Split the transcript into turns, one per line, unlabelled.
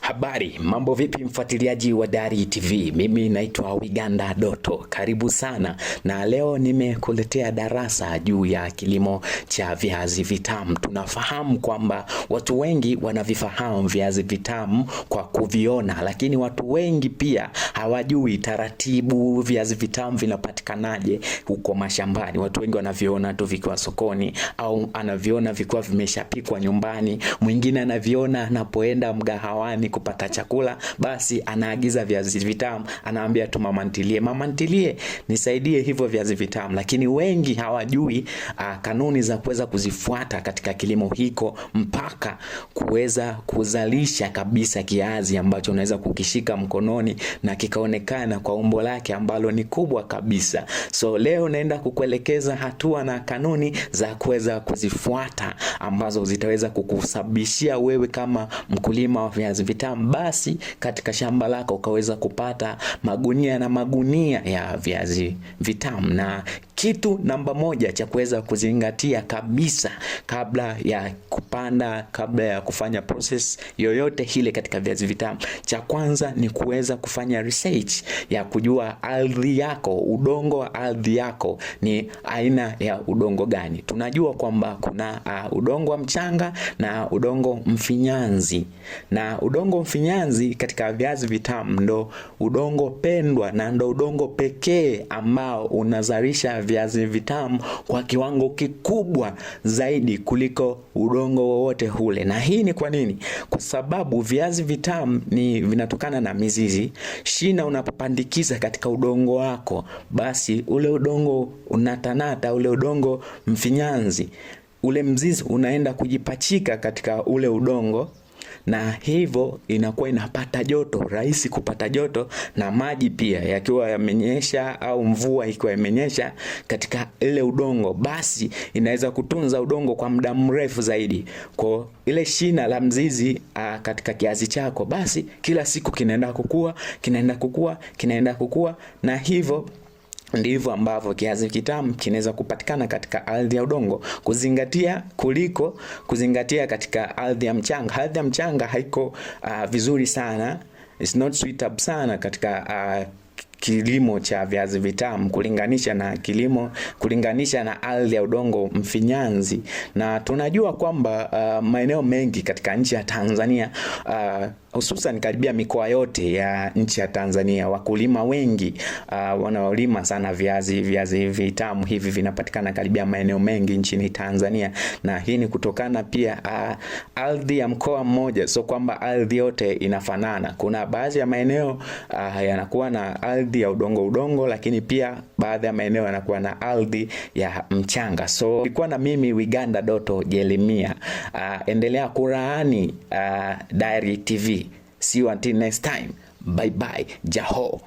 Habari, mambo vipi mfuatiliaji wa Dari TV? Mimi naitwa Wiganda Doto. Karibu sana. Na leo nimekuletea darasa juu ya kilimo cha viazi vitamu. Tunafahamu kwamba watu wengi wanavifahamu viazi vitamu kwa kuviona, lakini watu wengi pia hawajui taratibu viazi vitamu vinapatikanaje huko mashambani. Watu wengi wanaviona tu vikiwa sokoni au anaviona vikiwa vimeshapikwa nyumbani. Mwingine anaviona anapoenda mgahawani kupata chakula, basi anaagiza viazi vitamu, anaambia tu mama ntilie nisaidie hivyo viazi vitamu. Lakini wengi hawajui kanuni za kuweza kuzifuata katika kilimo hiko mpaka kuweza kuzalisha kabisa kiazi ambacho unaweza kukishika mkononi na kikaonekana kwa umbo lake ambalo ni kubwa kabisa. So leo naenda kukuelekeza hatua na kanuni za kuweza kuzifuata ambazo zitaweza kukusababishia wewe kama mkulima wa viazi vitamu basi katika shamba lako ukaweza kupata magunia na magunia ya viazi vitamu. Na kitu namba moja cha kuweza kuzingatia kabisa kabla ya kupanda, kabla ya kufanya process yoyote ile katika viazi vitamu, cha kwanza ni kuweza kufanya research ya kujua ardhi yako, udongo wa ardhi yako ni aina ya udongo gani. Tunajua kwamba kuna udongo wa mchanga na udongo mfinyanzi, na udongo mfinyanzi katika viazi vitamu ndo udongo pendwa na ndo udongo pekee ambao unazalisha viazi vitamu kwa kiwango kikubwa zaidi kuliko udongo wowote ule. Na hii ni kwa nini? Kwa sababu viazi vitamu vinatokana na mizizi. Shina unapopandikiza katika udongo wako, basi ule udongo unatanata, ule udongo mfinyanzi, ule mzizi unaenda kujipachika katika ule udongo, na hivyo inakuwa inapata joto, rahisi kupata joto, na maji pia yakiwa yamenyesha au mvua ikiwa imenyesha katika ile udongo, basi inaweza kutunza udongo kwa muda mrefu zaidi. Kwa ile shina la mzizi katika kiazi chako, basi kila siku kinaenda kukua, na hivyo ndivyo ambavyo kiazi kitamu kinaweza kupatikana katika ardhi ya udongo, kuliko kuzingatia katika ardhi ya mchanga. Ardhi ya mchanga haiko vizuri sana, it's not suitable sana katika kilimo cha viazi vitamu kulinganisha na ardhi ya udongo mfinyanzi. Na tunajua kwamba maeneo mengi katika nchi ya Tanzania, hususan karibia mikoa yote ya nchi ya Tanzania, wakulima wengi wanaolima sana viazi vitamu hivi vinapatikana karibia maeneo mengi nchini Tanzania. Na hii ni kutokana pia ardhi ya mkoa mmoja, so kwamba ardhi yote inafanana. Kuna baadhi ya maeneo yanakuwa na ardhi ya udongo, lakini pia baadhi ya maeneo yanakuwa na ardhi ya mchanga. So ilikuwa na mimi Wiganda Doto Jeremia. Endelea kuraani Dari TV. See you until next time. Bye bye. Jaho.